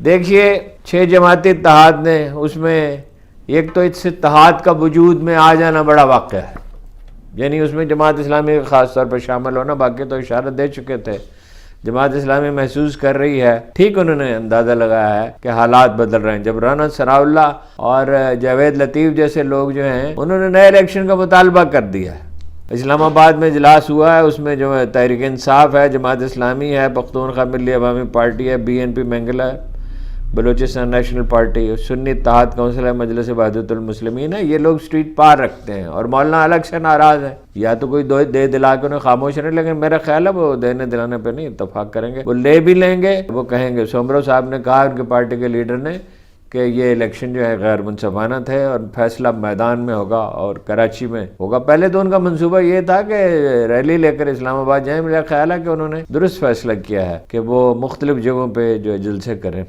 देखिए 6 जमाती इत्तेहाद ने, उसमें एक तो इस इत्तेहाद का वजूद में आ जाना बड़ा वाक़या है, यानी उसमें जमात इस्लामी ख़ास तौर पर शामिल होना, बाकी तो इशारा दे चुके थे। जमात इस्लामी महसूस कर रही है, ठीक उन्होंने अंदाज़ा लगाया है कि हालात बदल रहे हैं। जब राना सनाउल्लाह और जावेद लतीफ़ जैसे लोग जो हैं उन्होंने नए इलेक्शन का मुतालबा कर दिया है। इस्लामाबाद में इजलास हुआ है, उसमें जो है तहरीक इंसाफ है, जमात इस्लामी है, पख्तूनख्वा मिली अवामी पार्टी है, BNP मंगला है, Balochistan national party, Sunni Ittehad council है, मजलिस वहदतुल मुस्लिमीन है, ये लोग स्ट्रीट पार रखते हैं और मौलाना अलग से नाराज़ है। या तो कोई दे दिला के उन्हें खामोश रहे, लेकिन मेरा ख्याल है वो देने दिलाने पे नहीं इत्तफाक करेंगे, वो ले भी लेंगे। वो कहेंगे, सोमरो साहब ने कहा उनकी पार्टी के लीडर ने कि ये इलेक्शन जो है गैर मुनसफाना थे और फैसला मैदान में होगा और कराची में होगा। पहले तो उनका मंसूबा ये था कि रैली लेकर इस्लामाबाद जाएं। मेरा ख्याल है कि उन्होंने दुरुस्त फैसला किया है कि वो मुख्तलिफ जगहों पे जो जलसे करें।